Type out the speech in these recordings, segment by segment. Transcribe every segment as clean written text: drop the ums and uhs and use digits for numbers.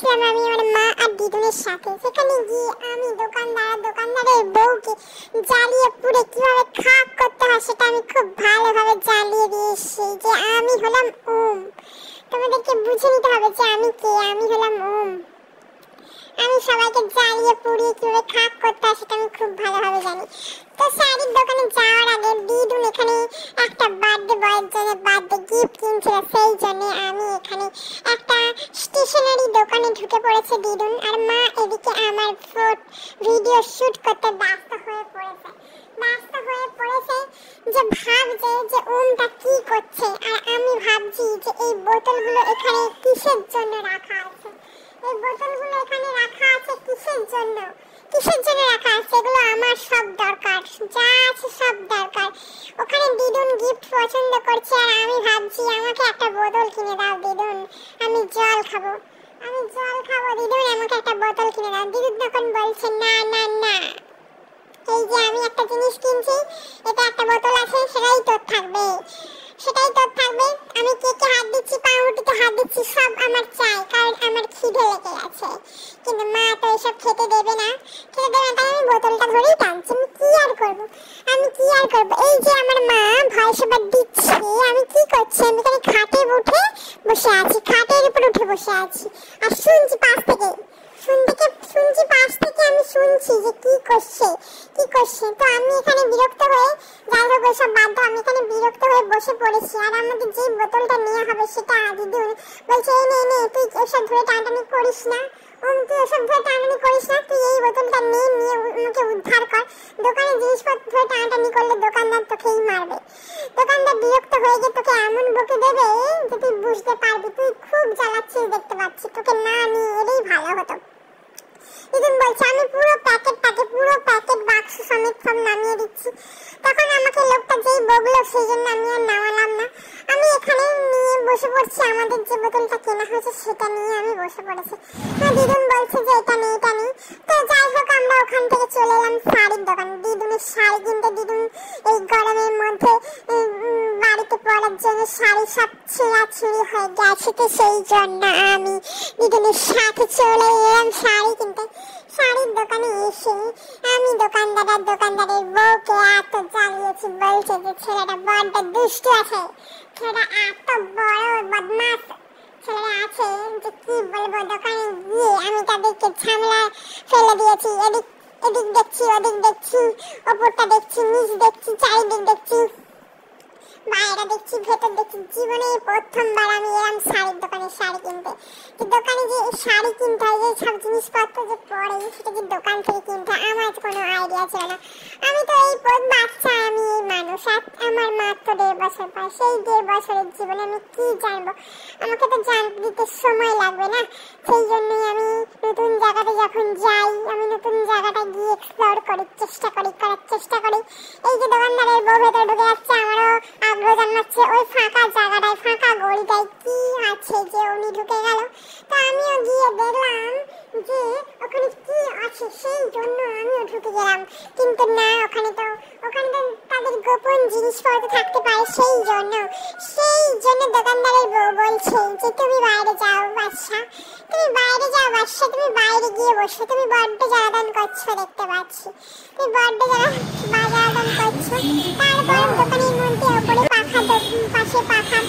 গিয়েছিলাম আমি আমার মা আর দিদুনের সাথে। সেখানে গিয়ে আমি দোকানদারের বউকে জ্বালিয়ে পুড়ে কিভাবে খাক করতে হয় সেটা আমি খুব ভালোভাবে জ্বালিয়ে দিয়েছি যে আমি হলাম ওম। তোমাদেরকে বুঝে নিতে হবে যে আমি কে, আমি হলাম ওম। আমি সবাইকে জ্বালিয়ে পুড়িয়ে কিভাবে খাক করতে হয় সেটা আমি খুব ভালোভাবে জানি। তো শাড়ির দোকানে যাওয়ার আগে দিদুন এখানে একটা বার্থডে বয়ের জন্য বার্থডে গিফট কিনছিল, সেই জন্য আমি এখানে একটা স্টেশনারি দোকানে ঢুকে পড়েছে দিদুন। আর মা এদিকে আমার ভিডিও শুট করতে ব্যস্ত হয়ে পড়েছে যে ভাবছে যে ওমটা কি করছে, আর আমি ভাবছি যে এই বোতলগুলো এখানে কিসের জন্য রাখা আছে, এই বোতলগুলো এখানে রাখা আছে কিসের জন্য রাখা আছে, এগুলো আমার সব দরকার, যা আছে সব দরকার। ওখানে দিদুন গিফট পছন্দ করছে আর আমি ভাবছি আমাকে একটা বোতল কিনে দাও দিদুন, আমি জল খাবো দিদুন, আমাকে একটা বোতল কিনে দাও। দিদুন তখন বলছে না না না, এই যে আমি একটা জিনিস কিনছি, এটা একটা বোতল আছে, সেটাই তোর থাকবে। আমি কেকে হাত দিচ্ছি, পাউরুটিতে হাত দিচ্ছি, সব আমার চাই, কারণ আমার খিদে লেগে আছে। কিন্তু মা তো এসব খেতে দেবে না, তাই আমি বোতলটা ধরেই টানছি। আমি কি আর করবো। এই যে আমার মা ভয় সবার দিচ্ছে, আমি কি করছি, আমি এখানে খাটের উপর উঠে বসে আছি আর শুনছি পাশ থেকে আমি শুনছি যে কি করছে। তো আমি এখানে বিরক্ত হয়ে, যাই হোক ওইসব বাদ দাও, আমি এখানে বিরক্ত হয়ে বসে পড়েছি। আর আমাদের যে বোতলটা নেওয়া হবে সেটা দিদুন বলছে নে তুই এসব ধরে টানাটানি করিস না, তুই এই বোতলটা নিয়ে আমাকে উদ্ধার কর। দোকানে জিনিসপত্র ধরে টানাটানি করলে দোকানদার তোকেই মারবে। দোকানদার বিরক্ত হয়ে গিয়ে তোকে এমন বকে দেবে যে তুই বুঝতে পারবি তুই খুব জ্বালাচ্ছিস, দেখতে পাচ্ছি, তোকে না নিয়ে এলেই ভালো হতো। দিদুন বলছে আমি পুরো প্যাকেট বাক্স সমেত সব নামিয়ে দিচ্ছি। তখন আমাকে লোকটা যেই বকলো সেই জন্য আমি আর নামালাম না, আমি এখানে নিয়ে বসে পড়ছি। আমাদের যে বোতলটা কেনা হয়েছে সেটা নিয়ে আমি বসে পড়েছি। দিদুন বলছে যে এটা নেই। তো যাই হোক আমরা ওখান থেকে চলে এলাম শাড়ির দোকানে। দিদুনের শাড়ি কিনতে, দিদুন এই গরমের মধ্যে বাড়িতে পরার জন্য শাড়ি সব ছিঁড়াছিঁড়ি হয়ে গেছে, তো সেই জন্য আমি দিদুনের সাথে চলে এলাম শাড়ি কিনতে। শাড়ির দোকানে এসে আমি দোকানদারের বউকে এত জ্বালিয়েছি, বলছে যে ছেলেটা বড্ড দুষ্টু আছে, ছেলেটা এত বড় বদমাশ ছেলেটা আছে যে কি বলবো। দোকানে গিয়ে আমি তাদেরকে ঝামেলা ফেলে দিয়েছি, এদিক দেখছি, ওদিক দেখছি, ওপরটা দেখছি, নিচ দেখছি, চারিদিক দেখছি, বাইরে দেখছি, ভেতর দেখছি। জীবনে প্রথমবার আমি এলাম শাড়ির দোকানে শাড়ি কিনতে। দোকানে যে শাড়ি কিনতে হয়, যে সব জিনিসপত্র যে পরে সেটা যে দোকান থেকে কিনতে হয়, আমার কোনো আইডিয়া ছিল না। আমি তো এই বাচ্চা, আমি এই মানুষ, আমার মাত্র 1.5 বছর পর। সেই 1.5 বছরের জীবনে আমি কি জানবো, আমাকে তো জানতে দিতে সময় লাগবে না। সেই জন্যই আমি নতুন জায়গাতে যখন যাই, আমি নতুন জায়গাটা গিয়ে এক্সপ্লোর করার চেষ্টা করি। এই যে দোকানদারের বউ ভেতরে ঢুকে যাচ্ছে, আমারও আগ্রহ জন্মাচ্ছে ওই ফাঁকা জায়গাটায়, ফাঁকা গলিটায় কি আছে যে উনি ঢুকে গেল। তো আমিও গিয়ে দেখলাম যে ওখানে কি আছে, সেই জন্য আমিও ঢুকে গেলাম। কিন্তু না, ওখানে তো তাদের গোপন জিনিসপত্র থাকতে পারে, সেই জন্য দোকানদারের বউ বলছে যে তুমি বাইরে যাও বাদশা, তুমি বাইরে গিয়ে বসো, তুমি বড্ড জ্বালাতন করছো, দেখতে পাচ্ছি তুমি বড্ড জ্বালাতন করছো। তারপর দোকানের মধ্যে ওপরে পাশে পাখা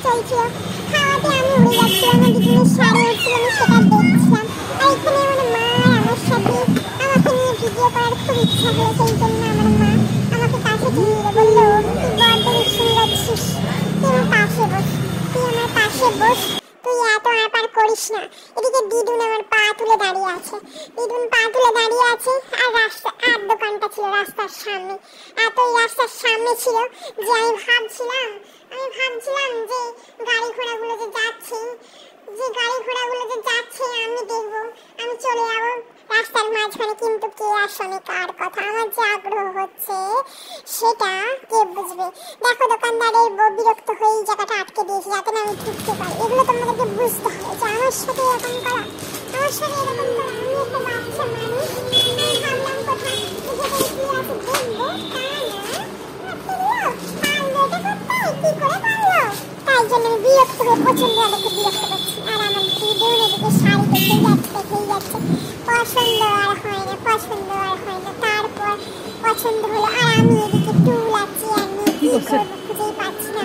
চলছিল, খাওয়াতে আমি উড়ে যাচ্ছিলাম, দিদির শাড়ি উঠছিল, আমি সেটা দেখছিলাম। আর এখানে আমার মা আমার সাথে আমাকে নিয়ে ভিডিও করার খুব ইচ্ছা হলো, সেই জন্য আমার মা আমাকে কাছে টেনে নিয়ে বললো তুই বড্ড সুন্দর লাগছিস, তুই আমার পাশে বস, তুই এত আপার করিস না। এদিকে দিদুন আমার পা তুলে দাঁড়িয়ে আছে, আর দোকানটা ছিল রাস্তার সামনে। এতই রাস্তার সামনে ছিল যে আমি ভাবছিলাম যে গাড়ি ঘোড়াগুলো যে যাচ্ছে, আমি দেখবো, আমি চলে যাবো রাস্তার মাঝখানে। কিন্তু কে আর শোনে কার কথা, আমার যে আগ্রহ হচ্ছে সেটা কে বুঝবে। দেখো দোকানদারের বউ বিরক্ত হয়ে এই জায়গাটা আটকে দিয়েছে যাতে না আমি ঢুকতে পারি। এগুলো তোমাদেরকে বুঝতে হবে যে আমার সাথে এরকম করা, আমি একটা বাচ্চা মানুষ, আমি ভাবলাম কোথায় ভেতরে কি আছে দেখবো, তাই জন্য আমি বিরক্ত হয়ে প্রচন্ড বিরক্ত করছি। আর আমার দিদিও এদিকে শাড়ি দেখেই যাচ্ছে পছন্দ আর হয় না তারপর পছন্দ হলো আর আমি এদিকে টুলাচ্ছি আর কি করবো খুঁজেই পাচ্ছি না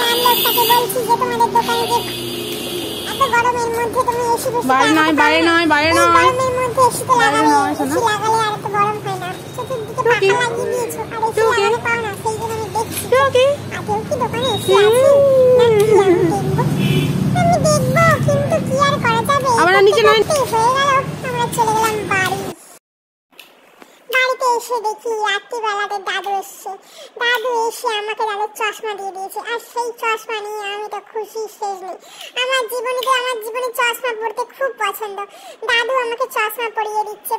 আর লোকটাকে বলছি যে তোমাদের দোকানে যে এত গরমের মধ্যে তুমি এসি বসে বাইরে নয় গরমের মধ্যে এসি তো লাগালে আর এত গরম হয় না চতুর্দিকে পাখা লাগিয়ে দিয়েছো আর এসি লাগাতে পাও না সেই জন্য আমি দেখছি আদৌ কি দোকানে এসি আছে আমি দেখবো কিন্তু কি আর করা যাবে আমরা নিচে নয় হয়ে গেল আমরা চলে গেলাম বাড়িতে এসে দেখি রাত্রিবেলাতে দাদু এসে আমাকে দাদুর চশমা দিয়ে দিয়েছে আর সেই চশমা নিয়ে আমি তো খুশি শেষ নেই আমার জীবনে চশমা পরতে খুব পছন্দ দাদু আমাকে চশমা পরিয়ে দিচ্ছে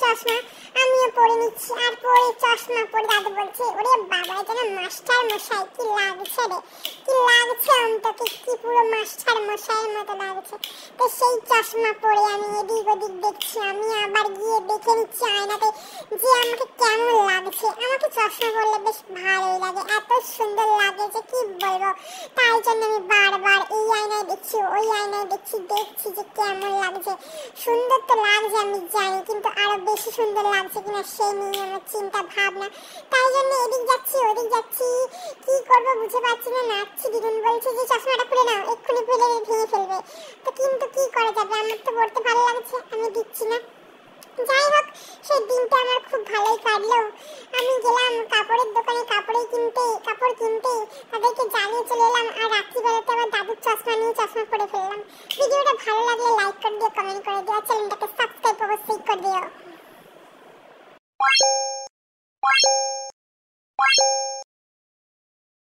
চশমা আমিও পরে নিচ্ছি আর পরে চশমা পরে দাদু বলছে ওরে বাবা যেন মাস্টার মশাই কি লাগছে অন্তকে কি পুরো মাস্টার মশাইয়ের মতো লাগছে তো সেই চশমা পরে আমি এদিক ওদিক দেখছি আমি আবার গিয়ে দেখে নিচ্ছি আয়নাতে যে আমাকে কেমন লাগছে আমাকে চশমা পরলে বেশ ভালোই লাগে এত সুন্দর লাগে যে কি বলবো তাই জন্য আমি বারবার এই আয়নায় দেখছি ওই আয়নায় দেখছি যে কেমন লাগছে সুন্দর তো লাগছে আমি জানি কিন্তু আরো বেশি সুন্দর লাগছে কিনা সেই নিয়ে আমার চিন্তা ভাবনা তাই জন্য এদিক যাচ্ছি ওদিক যাচ্ছি কি করবো বুঝে পাচ্ছি না নাচছি দিদুন বলছে যে চশমাটা খুলে নাও এক্ষুনি খুলে ভেঙে ফেলবে তো কিন্তু কি করা যাবে আমার তো পড়তে ভালো লাগছে আমি দিচ্ছি না যাই হোক সেই দিনটা আমার খুব ভালোই কাটলো আমি গেলাম কাপড়ের দোকানে কাপড় কিনতে তাদেরকে জানিয়ে চলে এলাম আর রাত্রিবেলাতে আবার দাদুর চশমা নিয়ে চশমা পরে ফেললাম ভিডিওটা ভালো লাগলে লাইক করে দিও কমেন্ট করে দিও চ্যানেলটাকে সাবস্ক্রাইব অবশ্যই করে দিও